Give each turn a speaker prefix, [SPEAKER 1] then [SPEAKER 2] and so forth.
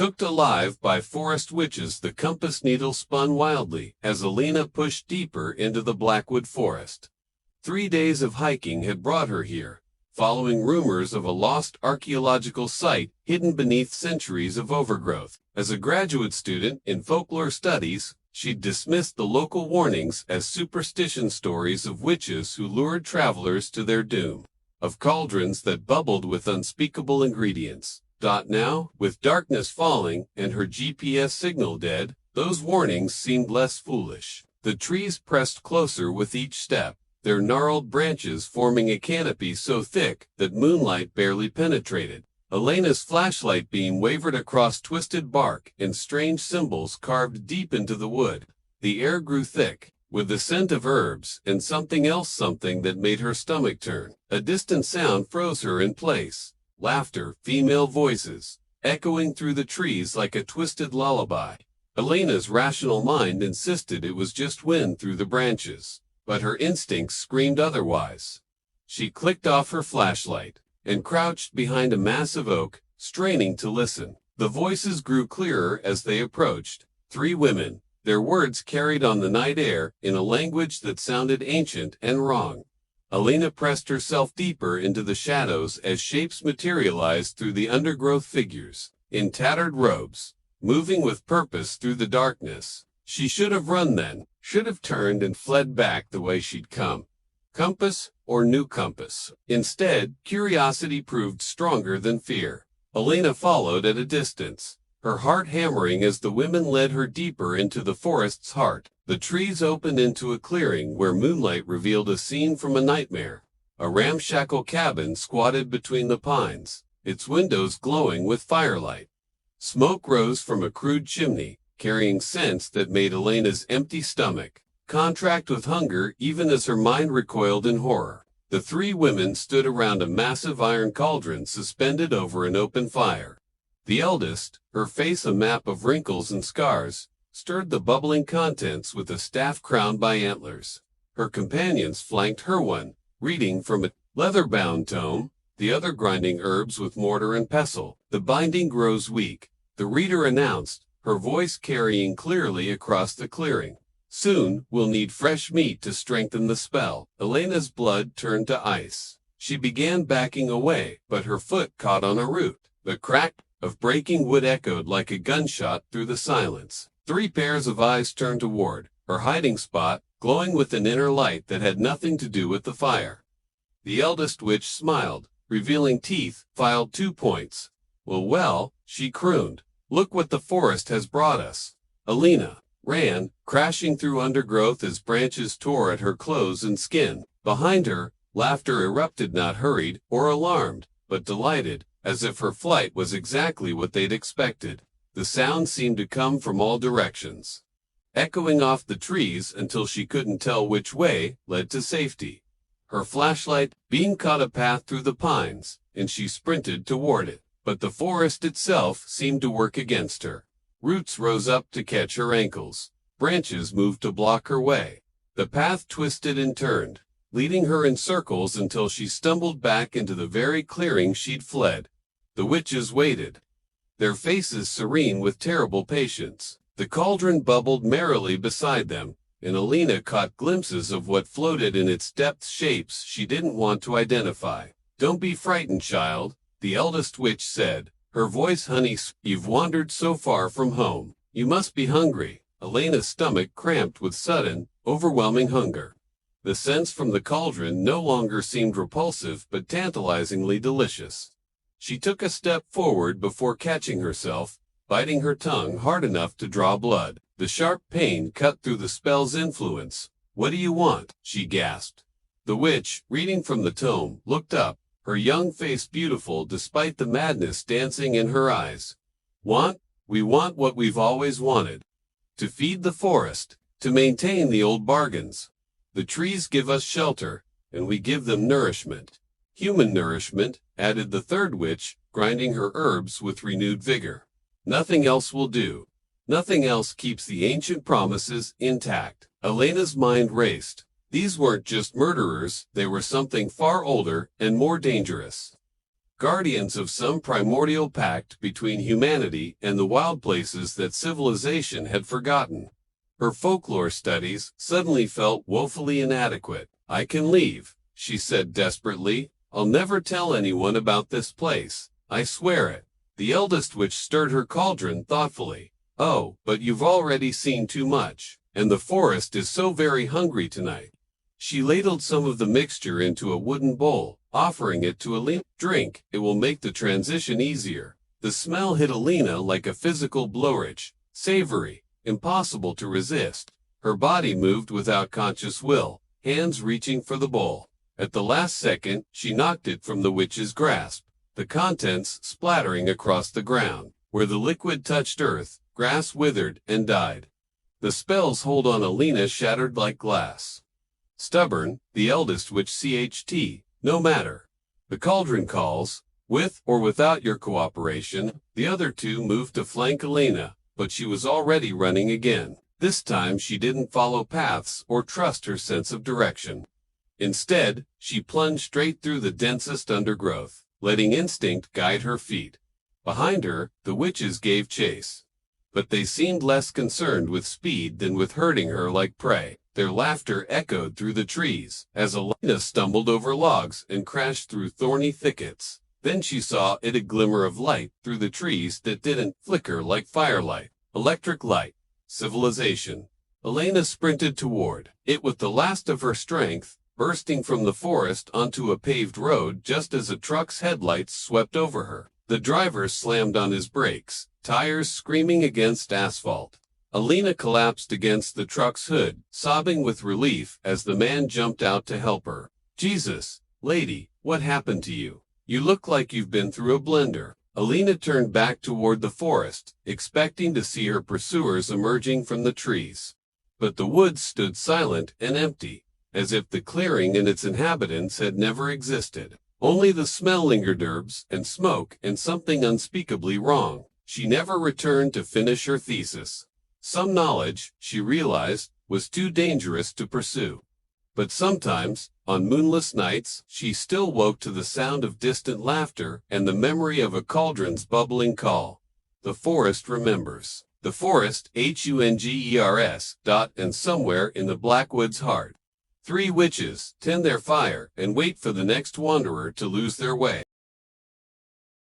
[SPEAKER 1] Cooked alive by forest witches, the compass needle spun wildly as Elena pushed deeper into the Blackwood Forest. 3 days of hiking had brought her here, following rumors of a lost archaeological site hidden beneath centuries of overgrowth. As a graduate student in folklore studies, she'd dismissed the local warnings as superstition stories of witches who lured travelers to their doom, of cauldrons that bubbled with unspeakable ingredients. Now, with darkness falling and her GPS signal dead, those warnings seemed less foolish. The trees pressed closer with each step, their gnarled branches forming a canopy so thick that moonlight barely penetrated. Elena's flashlight beam wavered across twisted bark and strange symbols carved deep into the wood. The air grew thick, with the scent of herbs and something that made her stomach turn. A distant sound froze her in place. Laughter, female voices, echoing through the trees like a twisted lullaby. Elena's rational mind insisted it was just wind through the branches, but her instincts screamed otherwise. She clicked off her flashlight and crouched behind a massive oak, straining to listen. The voices grew clearer as they approached. 3 women, their words carried on the night air in a language that sounded ancient and wrong. Elena pressed herself deeper into the shadows as shapes materialized through the undergrowth, figures in tattered robes, moving with purpose through the darkness. She should have run then, should have turned and fled back the way she'd come. Compass or new compass? Instead, curiosity proved stronger than fear. Elena followed at a distance, her heart hammering as the women led her deeper into the forest's heart. The trees opened into a clearing where moonlight revealed a scene from a nightmare. A ramshackle cabin squatted between the pines, its windows glowing with firelight. Smoke rose from a crude chimney, carrying scents that made Elena's empty stomach contract with hunger even as her mind recoiled in horror. The 3 women stood around a massive iron cauldron suspended over an open fire. The eldest, her face a map of wrinkles and scars, stirred the bubbling contents with a staff crowned by antlers. Her companions flanked her, one reading from a leather-bound tome, the other grinding herbs with mortar and pestle. The binding grows weak, the reader announced, her voice carrying clearly across the clearing. Soon, we'll need fresh meat to strengthen the spell. Elena's blood turned to ice. She began backing away, but her foot caught on a root. The crack of breaking wood echoed like a gunshot through the silence. 3 pairs of eyes turned toward her hiding spot, glowing with an inner light that had nothing to do with the fire. The eldest witch smiled, revealing teeth filed 2 points. Well, she crooned. Look what the forest has brought us. Elena ran, crashing through undergrowth as branches tore at her clothes and skin. Behind her, laughter erupted, not hurried or alarmed, but delighted, as if her flight was exactly what they'd expected. The sound seemed to come from all directions, echoing off the trees until she couldn't tell which way led to safety. Her flashlight beam caught a path through the pines, and she sprinted toward it. But the forest itself seemed to work against her. Roots rose up to catch her ankles. Branches moved to block her way. The path twisted and turned, leading her in circles until she stumbled back into the very clearing she'd fled. The witches waited, their faces serene with terrible patience. The cauldron bubbled merrily beside them, and Elena caught glimpses of what floated in its depths, shapes she didn't want to identify. Don't be frightened, child, the eldest witch said, her voice honey. You've wandered so far from home. You must be hungry. Elena's stomach cramped with sudden, overwhelming hunger. The scents from the cauldron no longer seemed repulsive but tantalizingly delicious. She took a step forward before catching herself, biting her tongue hard enough to draw blood. The sharp pain cut through the spell's influence. What do you want? She gasped. The witch, reading from the tome, looked up, her young face beautiful despite the madness dancing in her eyes. We want what we've always wanted. To feed the forest, to maintain the old bargains. The trees give us shelter, and we give them nourishment. Human nourishment, added the 3rd witch, grinding her herbs with renewed vigor. Nothing else will do. Nothing else keeps the ancient promises intact. Elena's mind raced. These weren't just murderers, they were something far older and more dangerous. guardians of some primordial pact between humanity and the wild places that civilization had forgotten. Her folklore studies suddenly felt woefully inadequate. "I can leave," she said desperately. "I'll never tell anyone about this place. I swear it." The eldest witch stirred her cauldron thoughtfully. "Oh, but you've already seen too much, and the forest is so very hungry tonight." She ladled some of the mixture into a wooden bowl, offering it to Elena. "Drink, it will make the transition easier." The smell hit Elena like a physical blow-rich, savory, impossible to resist. Her body moved without conscious will, hands reaching for the bowl. At the last second, she knocked it from the witch's grasp, the contents splattering across the ground. Where the liquid touched earth, grass withered and died. The spell's hold on Elena shattered like glass. Stubborn, the eldest witch CHT, no matter. The cauldron calls. With or without your cooperation, the other two moved to flank Elena, but she was already running again. This time she didn't follow paths or trust her sense of direction. Instead, she plunged straight through the densest undergrowth, letting instinct guide her feet. Behind her, the witches gave chase. But they seemed less concerned with speed than with herding her like prey. Their laughter echoed through the trees as Elena stumbled over logs and crashed through thorny thickets. Then she saw a glimmer of light through the trees that didn't flicker like firelight. Electric light. Civilization. Elena sprinted toward it with the last of her strength, bursting from the forest onto a paved road just as a truck's headlights swept over her. The driver slammed on his brakes, tires screaming against asphalt. Elena collapsed against the truck's hood, sobbing with relief as the man jumped out to help her. "Jesus, lady, what happened to you? You look like you've been through a blender." Elena turned back toward the forest, expecting to see her pursuers emerging from the trees. But the woods stood silent and empty, as if the clearing and its inhabitants had never existed. Only the smell lingered, herbs and smoke and something unspeakably wrong. She never returned to finish her thesis. Some knowledge, she realized, was too dangerous to pursue. But sometimes, on moonless nights, she still woke to the sound of distant laughter and the memory of a cauldron's bubbling call. The forest remembers. The forest, HUNGERS. And somewhere in the Blackwood's heart. 3 witches tend their fire and wait for the next wanderer to lose their way.